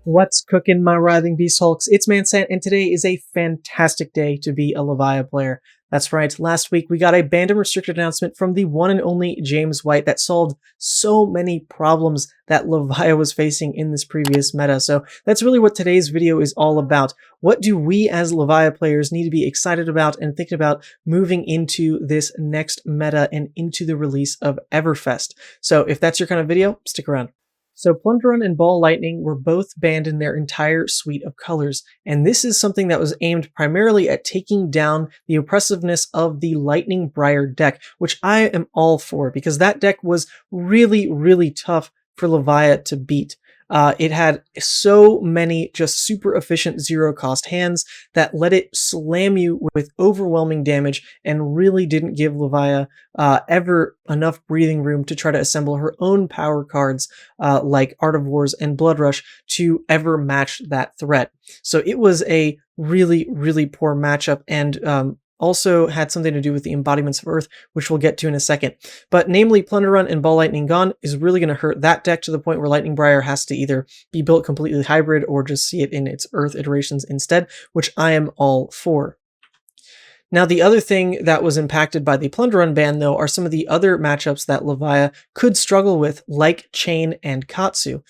What's cooking, my writhing beast hulks? It's Mansant, and today is a fantastic day to be a Levia player. That's right, last week we got a Ban Restricted announcement from the one and only James White that solved so many problems that Levia was facing in this previous meta. So that's really what today's video is all about. What do we as Levia players need to be excited about and thinking about moving into this next meta and into the release of Everfest? So if that's your kind of video, stick around. So Plunderun and Ball Lightning were both banned in their entire suite of colors, and this is something that was aimed primarily at taking down the oppressiveness of the Lightning Briar deck, which I am all for, because that deck was really tough for Levia to beat. It had so many just super efficient zero-cost hands that let it slam you with overwhelming damage and really didn't give Levia ever enough breathing room to try to assemble her own power cards like Art of Wars and Blood Rush to ever match that threat. So it was a really poor matchup, and also had something to do with the embodiments of Earth, which we'll get to in a second. But namely, Plunderun and Ball Lightning gone is really going to hurt that deck to the point where Lightning Briar has to either be built completely hybrid or just see it in its Earth iterations instead, which I am all for. Now, the other thing that was impacted by the Plunderun ban, though, are some of the other matchups that Levia could struggle with, like Chain and Katsu.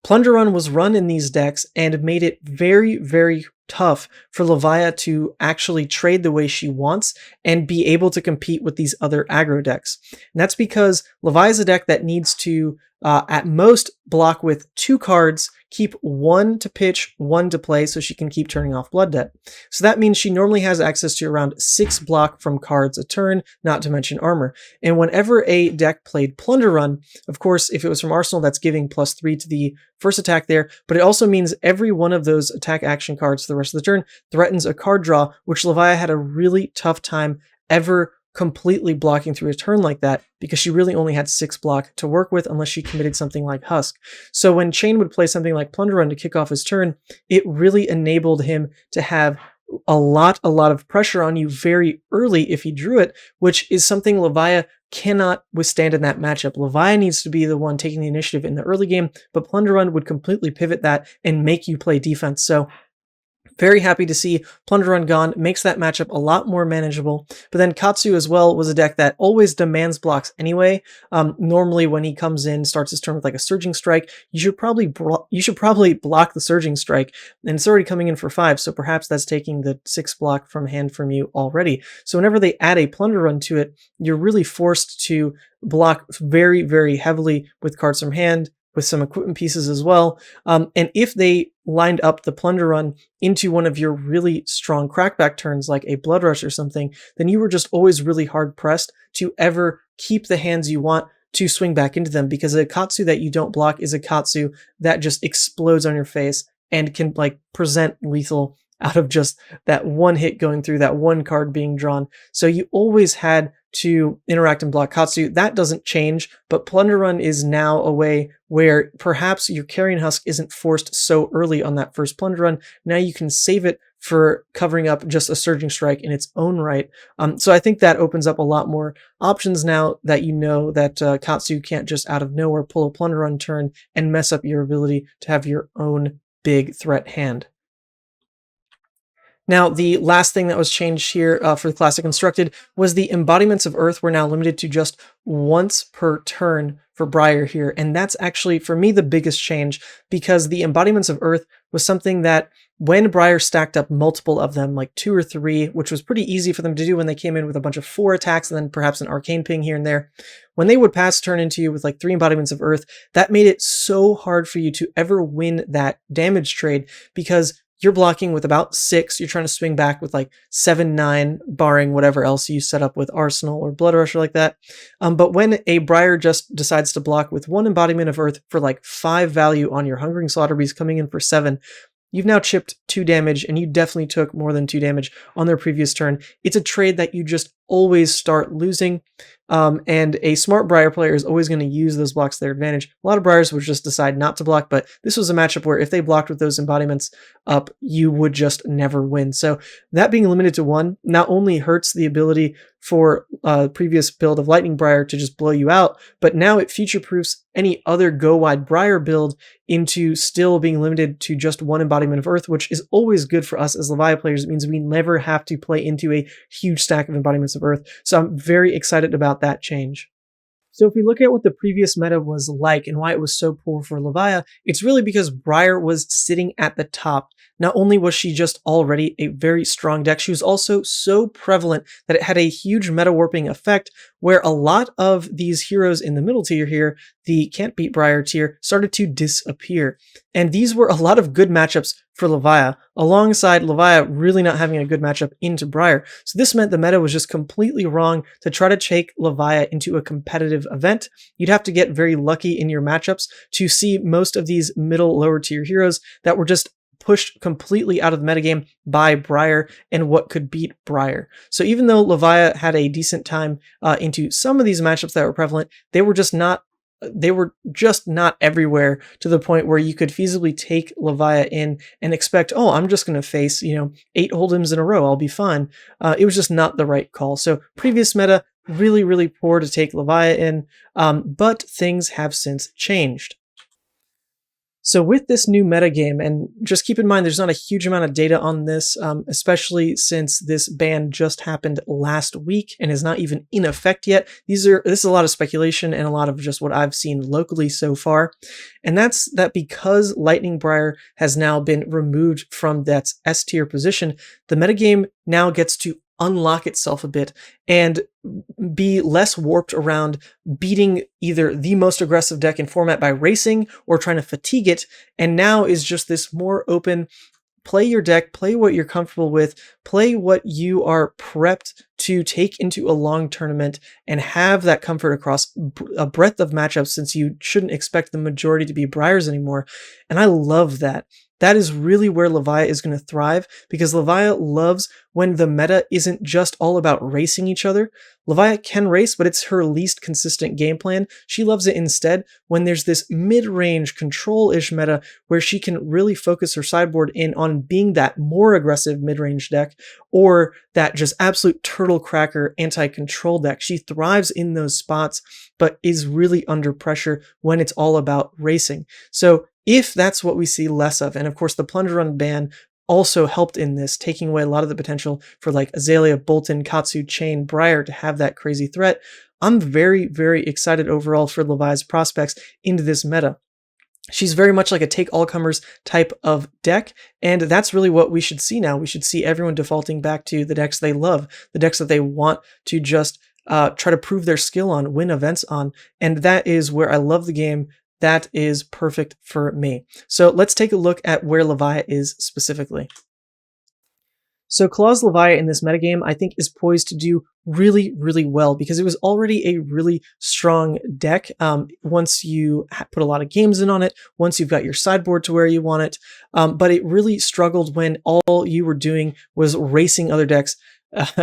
Plunderun was run in these decks and made it very tough for Levia to actually trade the way she wants and be able to compete with these other aggro decks. And that's because Levia is a deck that needs to, at most, block with 2 cards, keep 1 to pitch, 1 to play, so she can keep turning off Blood Debt. So that means she normally has access to around 6 block from cards a turn, not to mention armor. And whenever a deck played Plunderun, of course, if it was from Arsenal, that's giving +3 to the first attack there, but it also means every one of those attack action cards for the rest of the turn threatens a card draw, which Levia had a really tough time ever completely blocking through a turn like that, because she really only had 6 block to work with unless she committed something like Husk. So when Chain would play something like Plunderun to kick off his turn, it really enabled him to have a lot of pressure on you very early if he drew it, which is something Levia cannot withstand in that matchup. Levia needs to be the one taking the initiative in the early game, but Plunderun would completely pivot that and make you play defense. So very happy to see Plunderun gone, makes that matchup a lot more manageable. But then Katsu as well was a deck that always demands blocks anyway. Normally when he comes in, starts his turn with like a Surging Strike, you should probably block the Surging Strike, and it's already coming in for 5, so perhaps that's taking the 6 block from hand from you already. So whenever they add a Plunderun to it, you're really forced to block very heavily with cards from hand, with some equipment pieces as well. And if they lined up the Plunderun into one of your really strong crackback turns, like a Blood Rush or something, then you were just always really hard pressed to ever keep the hands you want to swing back into them, because a Katsu that you don't block is a Katsu that just explodes on your face and can like present lethal out of just that one hit going through, that one card being drawn. So you always had to interact and block Katsu. That doesn't change, but Plunderun is now a way where perhaps your Carrion Husk isn't forced so early on that first Plunderun. Now you can save it for covering up just a Surging Strike in its own right. So I think that opens up a lot more options now that you know that Katsu can't just out of nowhere pull a Plunderun turn and mess up your ability to have your own big threat hand. Now, the last thing that was changed here for the Classic Constructed was the embodiments of Earth were now limited to just once per turn for Briar here, and that's actually, for me, the biggest change, because the embodiments of Earth was something that when Briar stacked up multiple of them, like 2 or 3, which was pretty easy for them to do when they came in with a bunch of 4 attacks and then perhaps an Arcane Ping here and there, when they would pass turn into you with like 3 embodiments of Earth, that made it so hard for you to ever win that damage trade, because you're blocking with about 6, you're trying to swing back with like 7, 9, barring whatever else you set up with Arsenal or Blood Rush or like that. But when a Briar just decides to block with 1 embodiment of Earth for like 5 value on your Hungering Slaughter Beast coming in for 7, you've now chipped 2 damage, and you definitely took more than 2 damage on their previous turn. It's a trade that you just always start losing, and a smart Briar player is always going to use those blocks to their advantage. A lot of Briars would just decide not to block, but this was a matchup where if they blocked with those embodiments up, you would just never win. So that being limited to 1 not only hurts the ability for previous build of Lightning Briar to just blow you out, but now it future-proofs any other go-wide Briar build into still being limited to just one embodiment of Earth, which is always good for us as Levia players. It means we never have to play into a huge stack of embodiments of Earth, so I'm very excited about that change. So if we look at what the previous meta was like and why it was so poor for Levia, it's really because Briar was sitting at the top. Not only was she just already a very strong deck, she was also so prevalent that it had a huge meta warping effect where a lot of these heroes in the middle tier here, the can't beat Briar tier, started to disappear. And these were a lot of good matchups for Levia, alongside Levia really not having a good matchup into Briar. So this meant the meta was just completely wrong to try to take Levia into a competitive event. You'd have to get very lucky in your matchups to see most of these middle lower tier heroes that were just pushed completely out of the metagame by Briar and what could beat Briar. So even though Levia had a decent time into some of these matchups that were prevalent, they were just not everywhere to the point where you could feasibly take Levia in and expect, oh, I'm just going to face, 8 Oldhims in a row, I'll be fine. It was just not the right call. So previous meta, really, really poor to take Levia in, but things have since changed. So with this new metagame, and just keep in mind there's not a huge amount of data on this, especially since this ban just happened last week and is not even in effect yet. This is a lot of speculation and a lot of just what I've seen locally so far. And that's that because Lightning Briar has now been removed from that S tier position, the metagame now gets to unlock itself a bit and be less warped around beating either the most aggressive deck in format by racing or trying to fatigue it, and now is just this more open, play your deck, play what you're comfortable with, play what you are prepped to take into a long tournament, and have that comfort across a breadth of matchups, since you shouldn't expect the majority to be Briars anymore. And I love that. That is really where Levia is going to thrive, because Levia loves when the meta isn't just all about racing each other. Levia can race, but it's her least consistent game plan. She loves it instead when there's this mid-range control-ish meta where she can really focus her sideboard in on being that more aggressive mid-range deck, or that just absolute turtle cracker anti-control deck. She thrives in those spots, but is really under pressure when it's all about racing. So if that's what we see less of, and of course the Plunder Run ban also helped in this, taking away a lot of the potential for like Azalea, Bolton, Katsu, Chain, Briar to have that crazy threat, I'm very, very excited overall for Levia's prospects into this meta. She's very much like a take all comers type of deck, and that's really what we should see now. We should see everyone defaulting back to the decks they love, the decks that they want to just try to prove their skill on, win events on, and that is where I love the game. That is perfect for me. So let's take a look at where Levia is specifically. So Claw's Levia in this metagame, I think, is poised to do really, really well because it was already a really strong deck once you put a lot of games in on it, once you've got your sideboard to where you want it, but it really struggled when all you were doing was racing other decks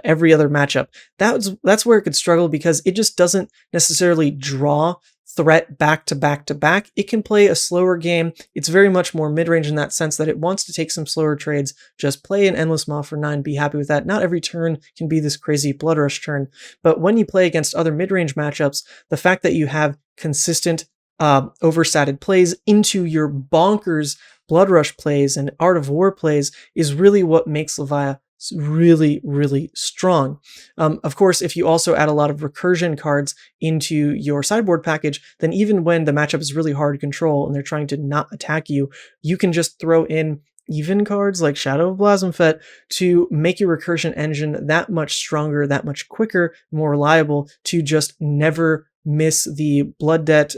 every other matchup. That's where it could struggle because it just doesn't necessarily draw threat back to back to back. It can play a slower game. It's very much more mid-range in that sense that it wants to take some slower trades, just play an Endless Maw for 9, be happy with that. Not every turn can be this crazy Blood Rush turn, but when you play against other mid-range matchups, the fact that you have consistent oversatted plays into your bonkers Blood Rush plays and Art of War plays is really what makes Levia really, really strong. Of course, if you also add a lot of recursion cards into your sideboard package, then even when the matchup is really hard to control and they're trying to not attack you, you can just throw in even cards like Shadow of Blasphemfet to make your recursion engine that much stronger, that much quicker, more reliable, to just never miss the Blood Debt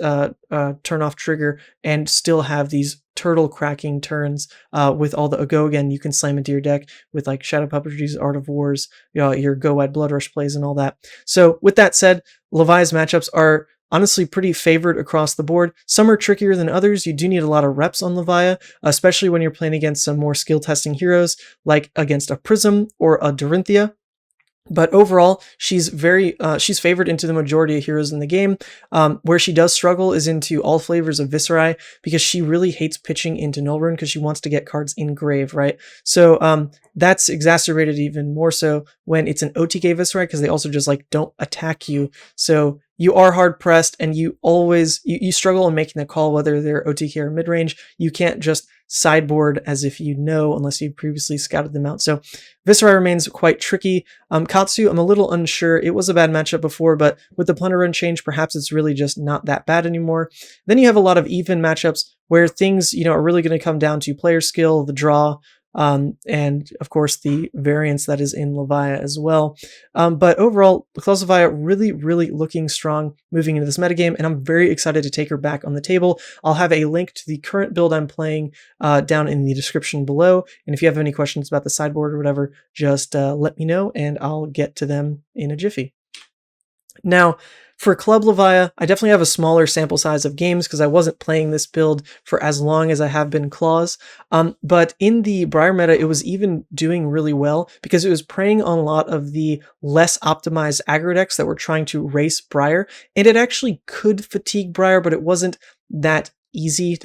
turn off trigger and still have these turtle cracking turns with all the go again. You can slam into your deck with like Shadow Puppetry's Art of Wars, your go wide Blood Rush plays and all that. So with that said, Levia's matchups are honestly pretty favored across the board. Some are trickier than others. You do need a lot of reps on Levia, especially when you're playing against some more skill testing heroes like against a Prism or a Dorinthia. But overall, she's she's favored into the majority of heroes in the game. Where she does struggle is into all flavors of Viserai, because she really hates pitching into Null Rune because she wants to get cards in grave, right? So that's exacerbated even more so when it's an OTK Viserai, because they also just like don't attack you. So you are hard pressed, and you always you struggle in making the call whether they're OTK or mid range. You can't just sideboard as if you know unless you've previously scouted them out. So Viserai remains quite tricky. Katsu, I'm a little unsure. It was a bad matchup before, but with the Plunder Run change, perhaps it's really just not that bad anymore. Then you have a lot of even matchups where things, are really going to come down to player skill, the draw, and of course the variance that is in Levia as well. But overall, Claws Levia really, really looking strong moving into this metagame, and I'm very excited to take her back on the table. I'll have a link to the current build I'm playing down in the description below, and if you have any questions about the sideboard or whatever, just let me know and I'll get to them in a jiffy. Now, for Club Levia, I definitely have a smaller sample size of games because I wasn't playing this build for as long as I have been Claws. But in the Briar Meta, it was even doing really well because it was preying on a lot of the less optimized aggro decks that were trying to race Briar. And it actually could fatigue Briar, but it wasn't that easy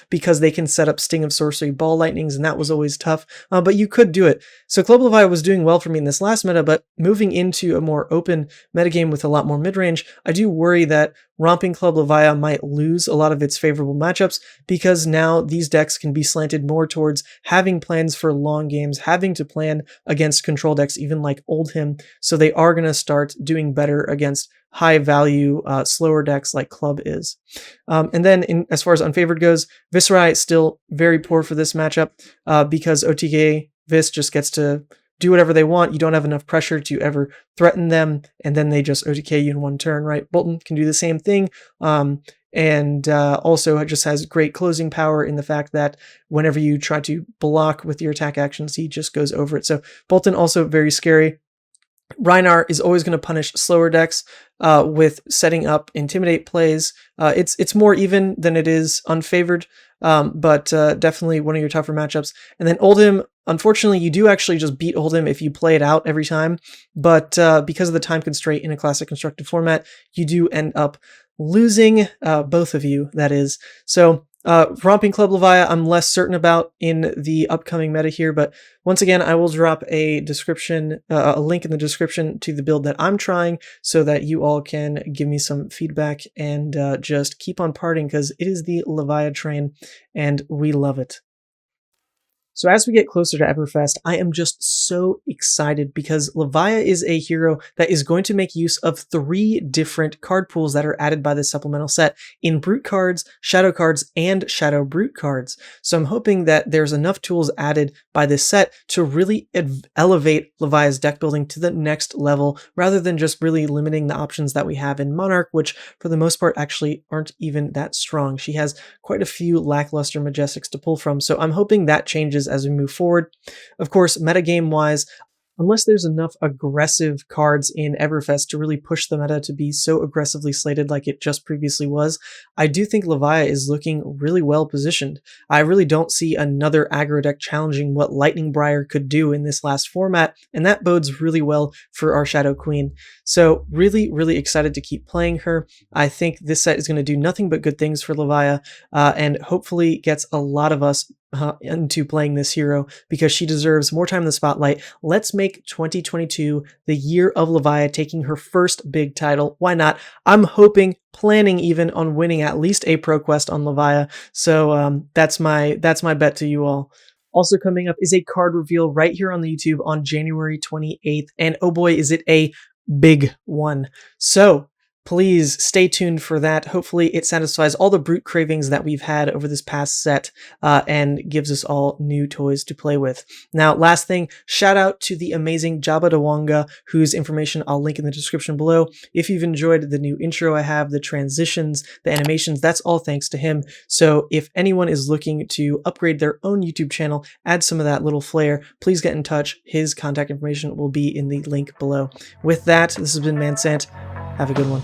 because they can set up Sting of Sorcery, Ball Lightnings, and that was always tough, but you could do it. So Club Levia was doing well for me in this last meta, but moving into a more open metagame with a lot more mid-range, I do worry that Romping Club Levia might lose a lot of its favorable matchups because now these decks can be slanted more towards having plans for long games, having to plan against control decks even like Oldhim, so they are going to start doing better against high value, slower decks like Club is. And then as far as unfavored goes, Viserai is still very poor for this matchup because OTK Vis just gets to do whatever they want. You don't have enough pressure to ever threaten them, and then they just OTK you in one turn, right? Bolton can do the same thing, and also it just has great closing power in the fact that whenever you try to block with your attack actions, he just goes over it. So Bolton also very scary. Reinar is always going to punish slower decks with setting up Intimidate plays. It's more even than it is unfavored, but definitely one of your tougher matchups. And then Oldhim, unfortunately, you do actually just beat Oldhim if you play it out every time, but because of the time constraint in a classic constructed format, you do end up losing, both of you, that is. So Romping Club Levia, I'm less certain about in the upcoming meta here, but once again, I will drop a description, a link in the description to the build that I'm trying so that you all can give me some feedback and just keep on partying because it is the Levia train and we love it. So as we get closer to Everfest, I am just so excited because Levia is a hero that is going to make use of 3 different card pools that are added by the supplemental set in Brute cards, Shadow cards, and Shadow Brute cards. So I'm hoping that there's enough tools added by this set to really elevate Levia's deck building to the next level rather than just really limiting the options that we have in Monarch, which for the most part actually aren't even that strong. She has quite a few lackluster Majestics to pull from, so I'm hoping that changes as we move forward. Of course, metagame wise, unless there's enough aggressive cards in Everfest to really push the meta to be so aggressively slated like it just previously was, I do think Levia is looking really well positioned. I really don't see another aggro deck challenging what Lightning Briar could do in this last format, and that bodes really well for our Shadow Queen. So really, really excited to keep playing her. I think this set is going to do nothing but good things for Levia, and hopefully gets a lot of us into playing this hero because she deserves more time in the spotlight. Let's make 2022 the year of Levia taking her first big title. Why not? I'm hoping, planning even on winning at least a Pro Quest on Levia. So that's my bet to you all. Also coming up is a card reveal right here on the YouTube on January 28th, and oh boy, is it a big one. So please stay tuned for that. Hopefully it satisfies all the brute cravings that we've had over this past set and gives us all new toys to play with. Now, last thing, shout out to the amazing Jabba Dawanga, whose information I'll link in the description below. If you've enjoyed the new intro I have, the transitions, the animations, that's all thanks to him. So if anyone is looking to upgrade their own YouTube channel, add some of that little flair, please get in touch. His contact information will be in the link below. With that, this has been Mansant. Have a good one.